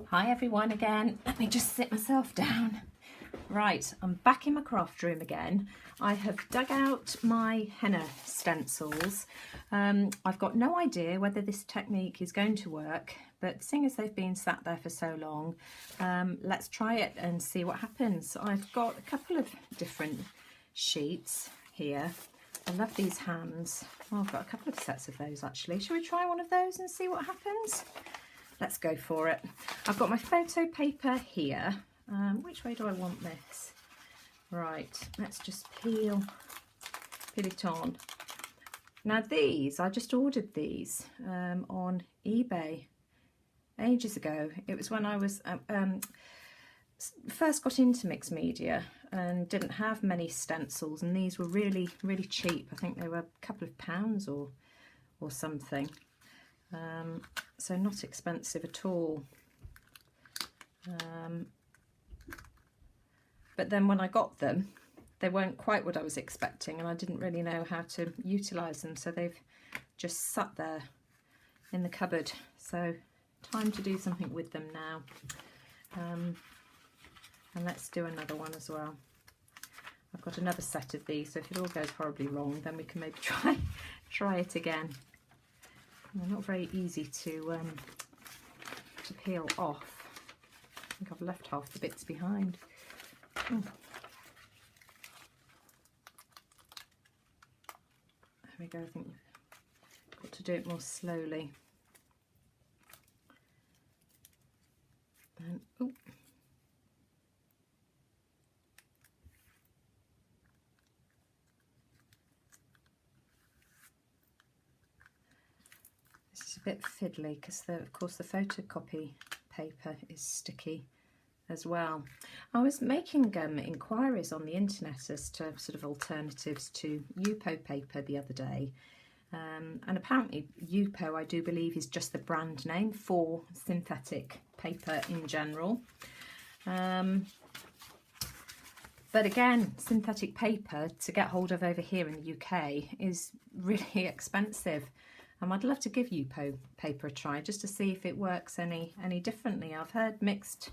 Hi everyone again. Let me just sit myself down. Right, I'm back in my craft room again. I have dug out my henna stencils. I've got no idea whether this technique is going to work, but seeing as they've been sat there for so long, let's try it and see what happens. I've got a couple of different sheets here. I love these hands. Oh, I've got a couple of sets of those actually. Shall we try one of those and see what happens? Let's go for it. I've got my photo paper here. Which way do I want this? Right, let's just peel it on. Now these, I just ordered these on eBay ages ago. It was when I was first got into mixed media and didn't have many stencils, and these were really cheap. I think they were a couple of pounds or something. So not expensive at all. But then when I got them, they weren't quite what I was expecting, and I didn't really know how to utilise them, so they've just sat there in the cupboard. So time to do something with them now. And let's do another one as well. I've got another set of these, so if it all goes horribly wrong, then we can maybe try it again. They're not very easy to peel off. I think I've left half the bits behind. Oh. There we go. I think you've got to do it more slowly. And, oh. A bit fiddly because of course the photocopy paper is sticky as well. I was making inquiries on the internet as to sort of alternatives to Yupo paper the other day, and apparently Yupo, I do believe, is just the brand name for synthetic paper in general. But again, synthetic paper to get hold of over here in the UK is really expensive. I'd love to give Yupo paper a try just to see if it works any differently. I've heard mixed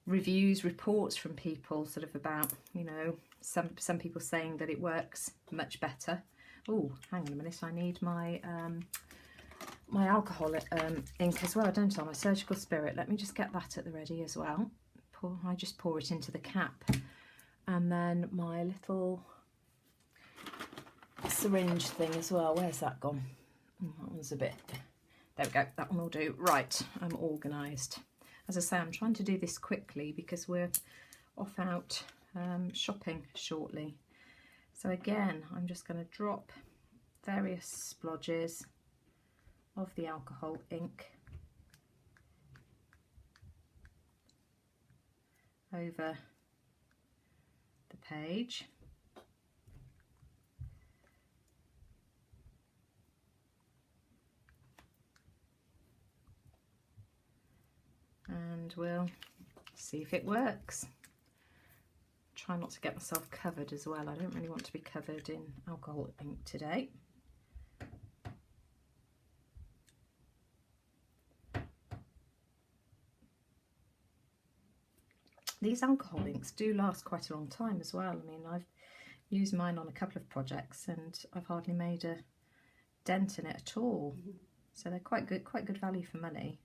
reviews, reports from people sort of about, you know, some people saying that it works much better. Oh, hang on a minute, I need my my alcohol ink as well, don't I? My surgical spirit. Let me just get that at the ready as well. I just pour it into the cap, and then my little syringe thing as well. Where's that gone? That one's a bit, there we go, that one will do. Right, I'm organised. As I say, I'm trying to do this quickly because we're off out shopping shortly. So again, I'm just going to drop various splodges of the alcohol ink over the page. And we'll see if it works. Try not to get myself covered as well. I don't really want to be covered in alcohol ink today. These alcohol inks do last quite a long time as well. I mean, I've used mine on a couple of projects and I've hardly made a dent in it at all. So they're quite good value for money.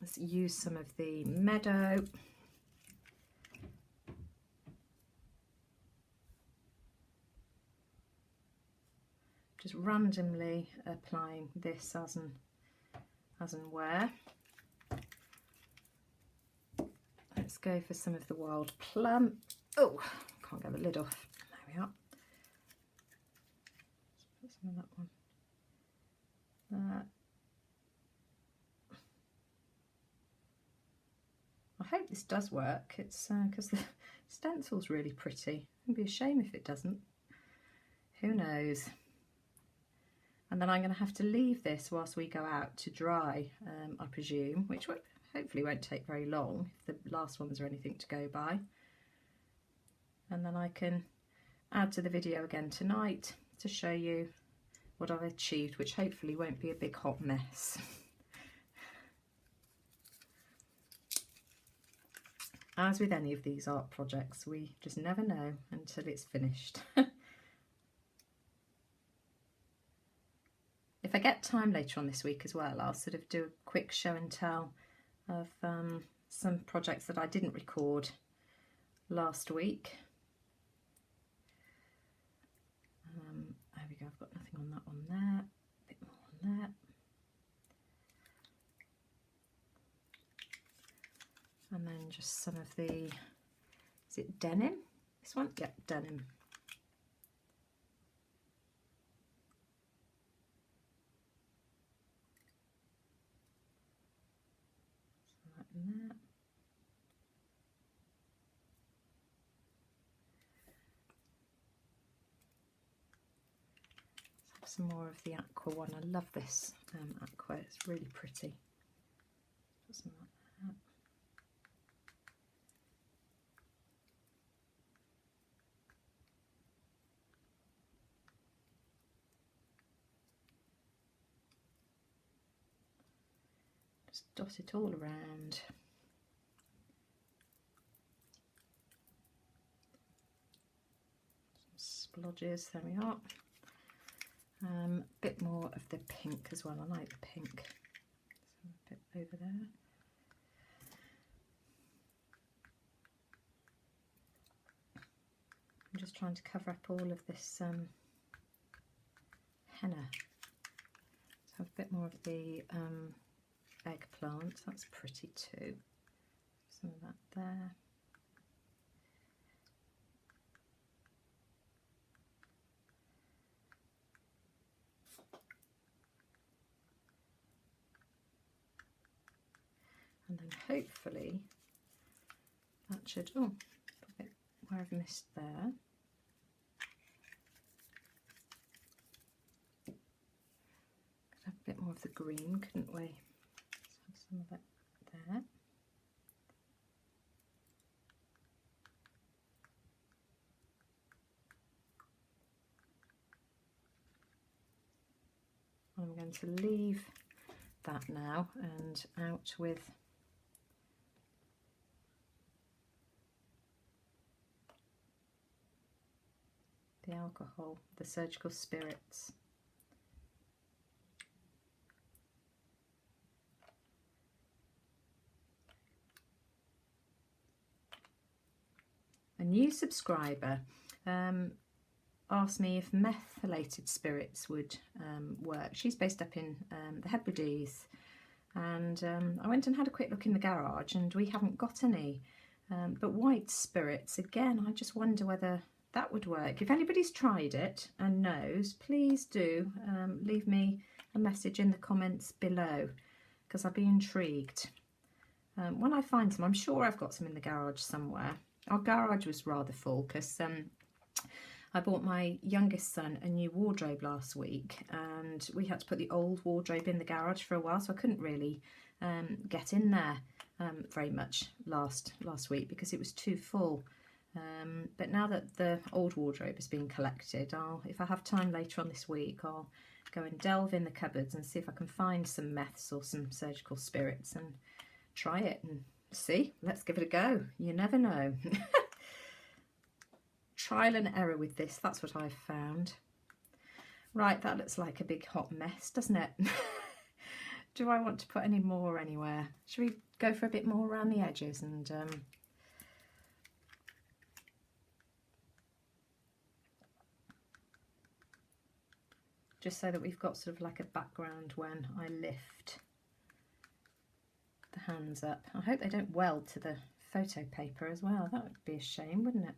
Let's use some of the Meadow. Just randomly applying this as and where. Let's go for some of the Wild Plum. Oh, can't get the lid off. There we are. Let's put some of that one there. I hope this does work. It's because the stencil's really pretty. It'd be a shame if it doesn't. Who knows? And then I'm going to have to leave this whilst we go out to dry, I presume, which hopefully won't take very long if the last ones are anything to go by. And then I can add to the video again tonight to show you what I've achieved, which hopefully won't be a big hot mess. As with any of these art projects, we just never know until it's finished. If I get time later on this week as well, I'll sort of do a quick show and tell of some projects that I didn't record last week. There we go, I've got nothing on that one there, a bit more on there. And then just some of the, is it denim? This one? Yep, denim. So that in there. Let's have some more of the aqua one. I love this aqua, it's really pretty. Put some like that. Just dot it all around. Some splodges, there we are. A bit more of the pink as well, I like the pink. So a bit over there. I'm just trying to cover up all of this henna. So have a bit more of the eggplant, that's pretty too. Some of that there. And then hopefully that should, oh, put it where I've missed there. Could have a bit more of the green, couldn't we? Let's have some of it there. I'm going to leave that now and out with the alcohol, the surgical spirits. A new subscriber asked me if methylated spirits would work. She's based up in the Hebrides, and I went and had a quick look in the garage and we haven't got any. But white spirits, again, I just wonder whether that would work. If anybody's tried it and knows, please do leave me a message in the comments below, because I'd be intrigued. When I find some, I'm sure I've got some in the garage somewhere. Our garage was rather full because I bought my youngest son a new wardrobe last week, and we had to put the old wardrobe in the garage for a while, so I couldn't really get in there very much last week because it was too full. But now that the old wardrobe has been collected, if I have time later on this week, I'll go and delve in the cupboards and see if I can find some meths or some surgical spirits and try it and see. Let's give it a go. You never know. Trial and error with this, that's what I've found. Right, that looks like a big hot mess, doesn't it? Do I want to put any more anywhere? Should we go for a bit more around the edges and just so that we've got sort of like a background when I lift the hands up. I hope they don't weld to the photo paper as well. That would be a shame, wouldn't it?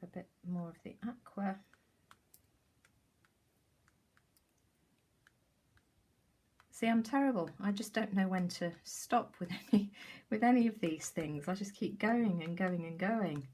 Have a bit more of the aqua. See, I'm terrible. I just don't know when to stop with any of these things. I just keep going and going and going.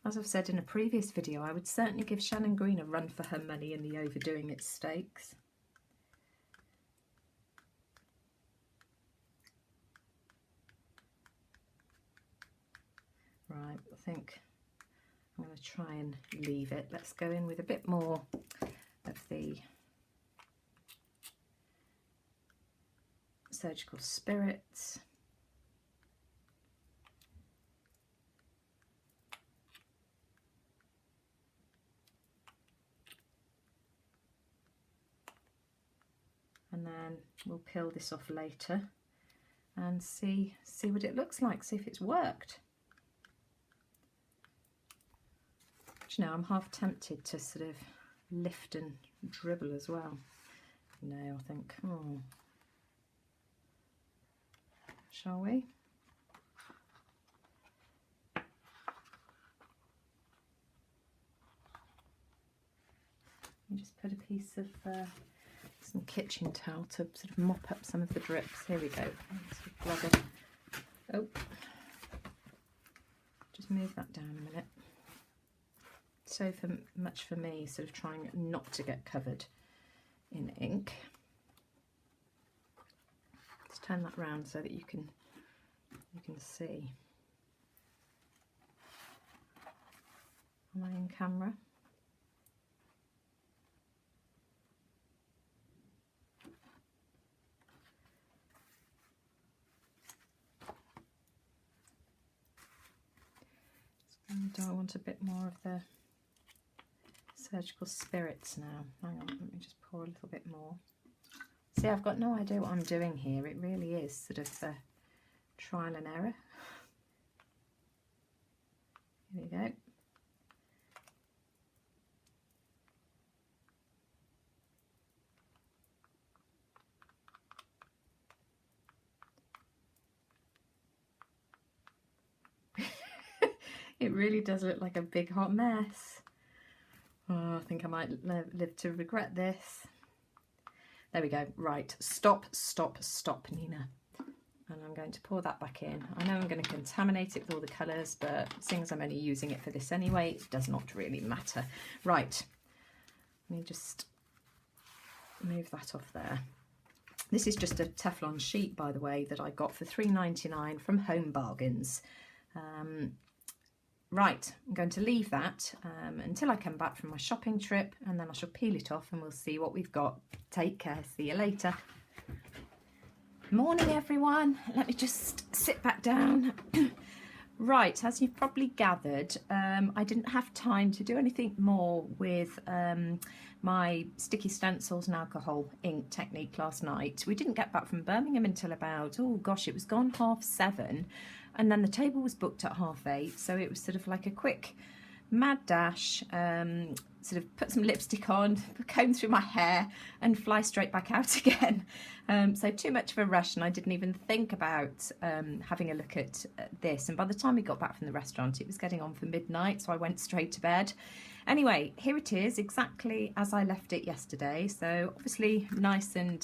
As I've said in a previous video, I would certainly give Shannon Green a run for her money in the Overdoing It stakes. Right, I think I'm going to try and leave it. Let's go in with a bit more of the Surgical Spirits. And then we'll peel this off later and see what it looks like, see if it's worked. You know, I'm half tempted to sort of lift and dribble as well. No, I think, shall we? You just put a piece of some kitchen towel to sort of mop up some of the drips. Here we go. Oh, just move that down a minute. So much for me, sort of trying not to get covered in ink. Let's turn that round so that you can see. Am I in camera? Do I want a bit more of the Surgical Spirits now? Hang on, let me just pour a little bit more. See, I've got no idea what I'm doing here. It really is sort of trial and error. Here we go. It really does look like a big hot mess. Oh, I think I might live to regret this. There we go. Right, stop, Nina. And I'm going to pour that back in. I know I'm going to contaminate it with all the colours, but seeing as I'm only using it for this anyway, it does not really matter. Right, let me just move that off there. This is just a Teflon sheet, by the way, that I got for £3.99 from Home Bargains. Right, I'm going to leave that until I come back from my shopping trip, and then I shall peel it off and we'll see what we've got. Take care, see you later. Morning everyone, let me just sit back down. Right, as you've probably gathered, I didn't have time to do anything more with my sticky stencils and alcohol ink technique last night. We didn't get back from Birmingham until about, oh gosh, it was gone 7:30. And then the table was booked at 8:30, so it was sort of like a quick mad dash, sort of put some lipstick on, comb through my hair and fly straight back out again. So too much of a rush, and I didn't even think about having a look at this. And by the time we got back from the restaurant, it was getting on for midnight, so I went straight to bed. Anyway, here it is, exactly as I left it yesterday. So obviously nice and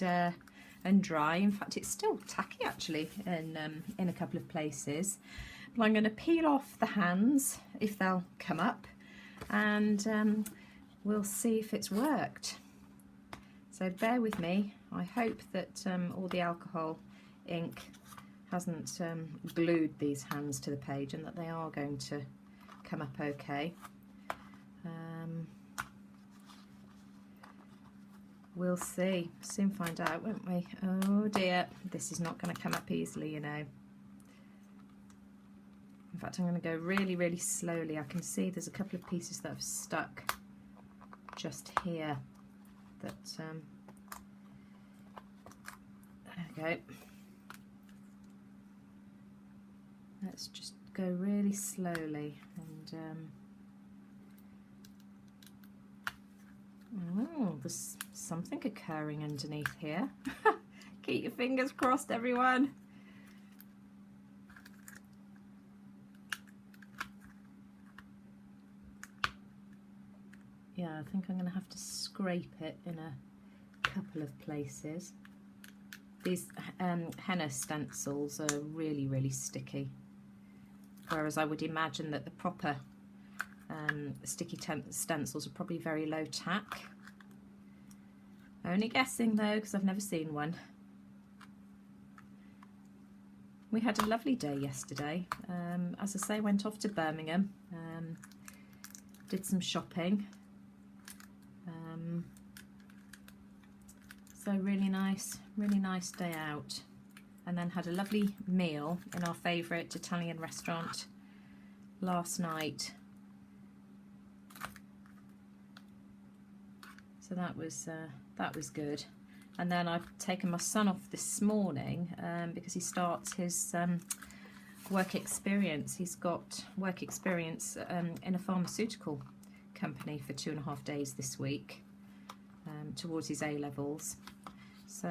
dry. In fact, it's still tacky actually in a couple of places. But I'm going to peel off the hands if they'll come up, and we'll see if it's worked. So bear with me. I hope that all the alcohol ink hasn't glued these hands to the page, and that they are going to come up okay. We'll see. Soon find out, won't we? Oh dear, this is not going to come up easily, you know. In fact, I'm going to go really, really slowly. I can see there's a couple of pieces that have stuck just here. That there we go. Let's just go really slowly and oh, there's something occurring underneath here. Keep your fingers crossed, everyone. Yeah, I think I'm going to have to scrape it in a couple of places. These henna stencils are really, really sticky, whereas I would imagine that the proper sticky stencils are probably very low tack. Only guessing though, because I've never seen one. We had a lovely day yesterday. As I say, went off to Birmingham. did some shopping. So really nice day out, and then had a lovely meal in our favourite Italian restaurant last night. So that was good. And then I've taken my son off this morning because he starts his work experience. He's got work experience in a pharmaceutical company for 2.5 days this week towards his A-levels. So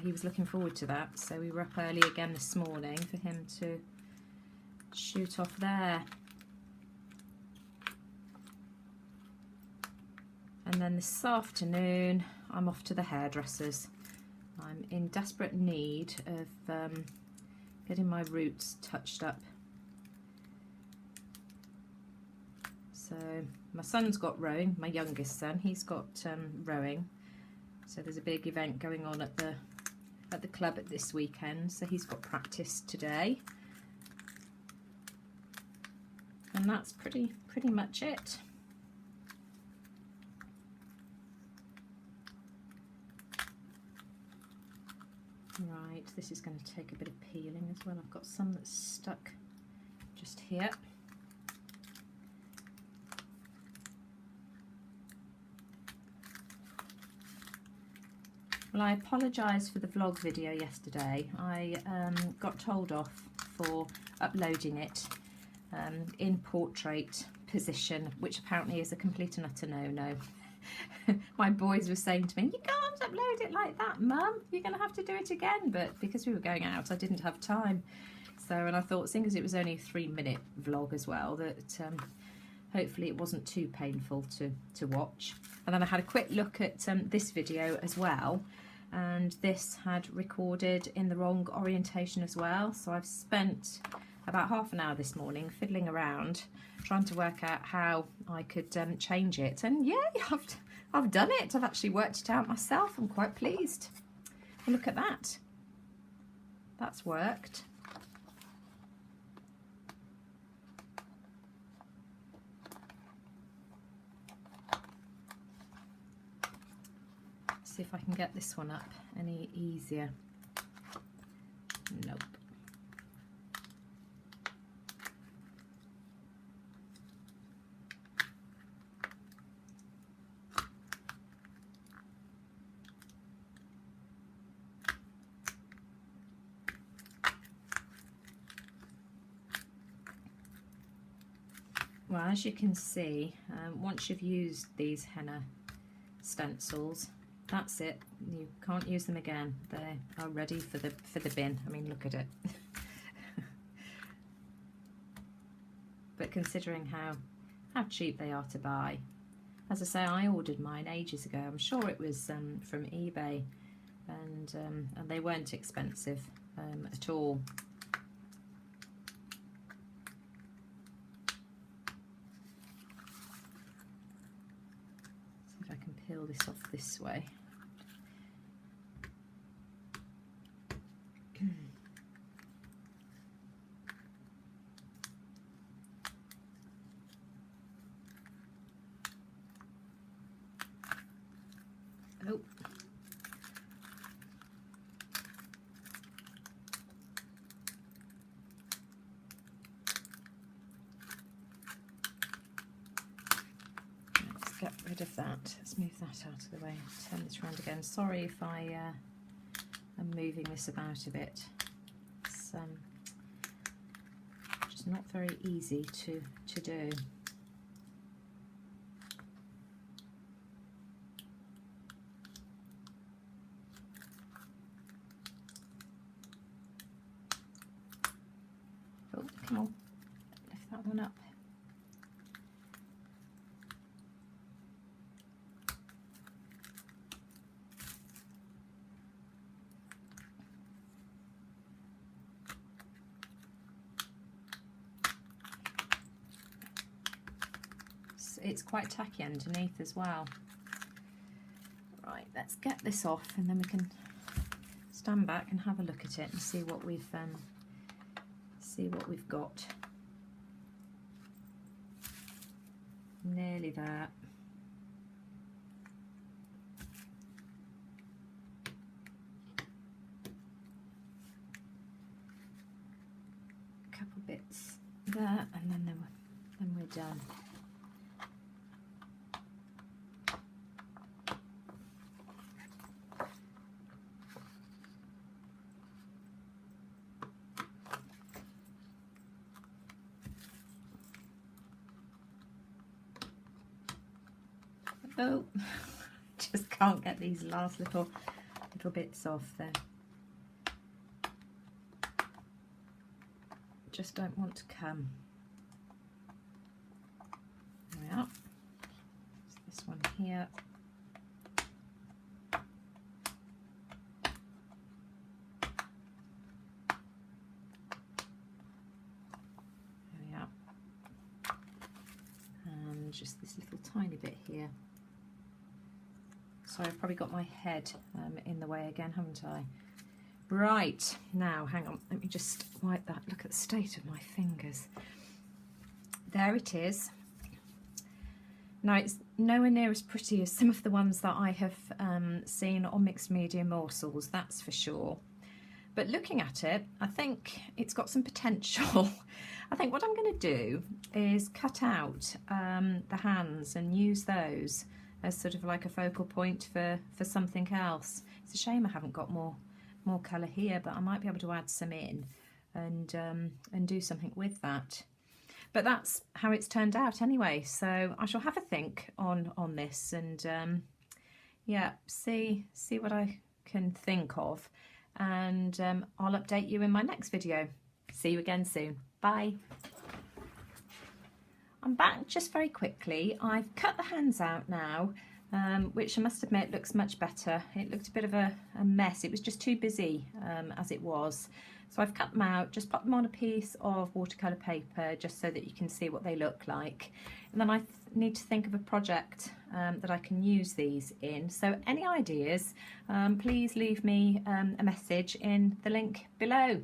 he was looking forward to that. So we were up early again this morning for him to shoot off there. And then this afternoon I'm off to the hairdressers. I'm in desperate need of getting my roots touched up. So my son's got rowing, my youngest son, he's got rowing. So there's a big event going on at the club at this weekend, so he's got practice today. And that's pretty much it. Right, this is going to take a bit of peeling as well. I've got some that's stuck just here. Well, I apologise for the vlog video yesterday. I got told off for uploading it in portrait position, which apparently is a complete and utter no-no. My boys were saying to me, "You can't upload it like that, Mum. You're going to have to do it again." But because we were going out, I didn't have time. So, and I thought, seeing as it was only a 3-minute vlog as well, that hopefully it wasn't too painful to watch. And then I had a quick look at this video as well, and this had recorded in the wrong orientation as well. So I've spent about half an hour this morning fiddling around trying to work out how I could change it, and yeah, I've done it. I've actually worked it out myself. I'm quite pleased. Well, look at that. That's worked. See if I can get this one up any easier. Nope. Well, as you can see, once you've used these henna stencils, that's it. You can't use them again. They are ready for the bin. I mean, look at it. But considering how cheap they are to buy, as I say, I ordered mine ages ago. I'm sure it was from eBay, and they weren't expensive at all. Peel this off this way. Oh. Get rid of that. Let's move that out of the way. Turn this around again. Sorry if I am moving this about a bit. It's just not very easy to do. Oh, come on. Lift that one up. It's quite tacky underneath as well. Right, let's get this off, and then we can stand back and have a look at it and see what we've got. Nearly there. A couple bits there, and then we're done. Oh, just can't get these last little bits off there. Just don't want to come. There we are. This one here. There we are. And just this little tiny bit here. So I've probably got my head in the way again, haven't I? Right, now hang on, let me just wipe that. Look at the state of my fingers. There it is. Now it's nowhere near as pretty as some of the ones that I have seen on Mixed Media Morsels, that's for sure. But looking at it, I think it's got some potential. I think what I'm going to do is cut out the hands and use those as sort of like a focal point for something else. It's a shame I haven't got more colour here, but I might be able to add some in and do something with that. But that's how it's turned out anyway, so I shall have a think on this and yeah, see what I can think of, and I'll update you in my next video. See you again soon. Bye. I'm back just very quickly. I've cut the hands out now, which I must admit looks much better. It looked a bit of a mess. It was just too busy as it was. So I've cut them out, just put them on a piece of watercolour paper just so that you can see what they look like. And then I need to think of a project that I can use these in. So any ideas, please leave me a message in the link below.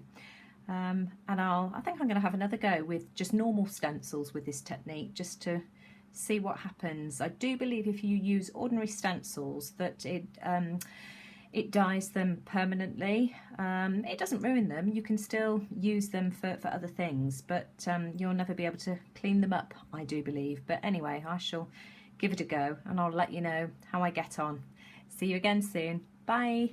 And I think I'm going to have another go with just normal stencils with this technique, just to see what happens. I do believe if you use ordinary stencils that it dyes them permanently. It doesn't ruin them. You can still use them for other things, but you'll never be able to clean them up, I do believe. But anyway, I shall give it a go and I'll let you know how I get on. See you again soon. Bye.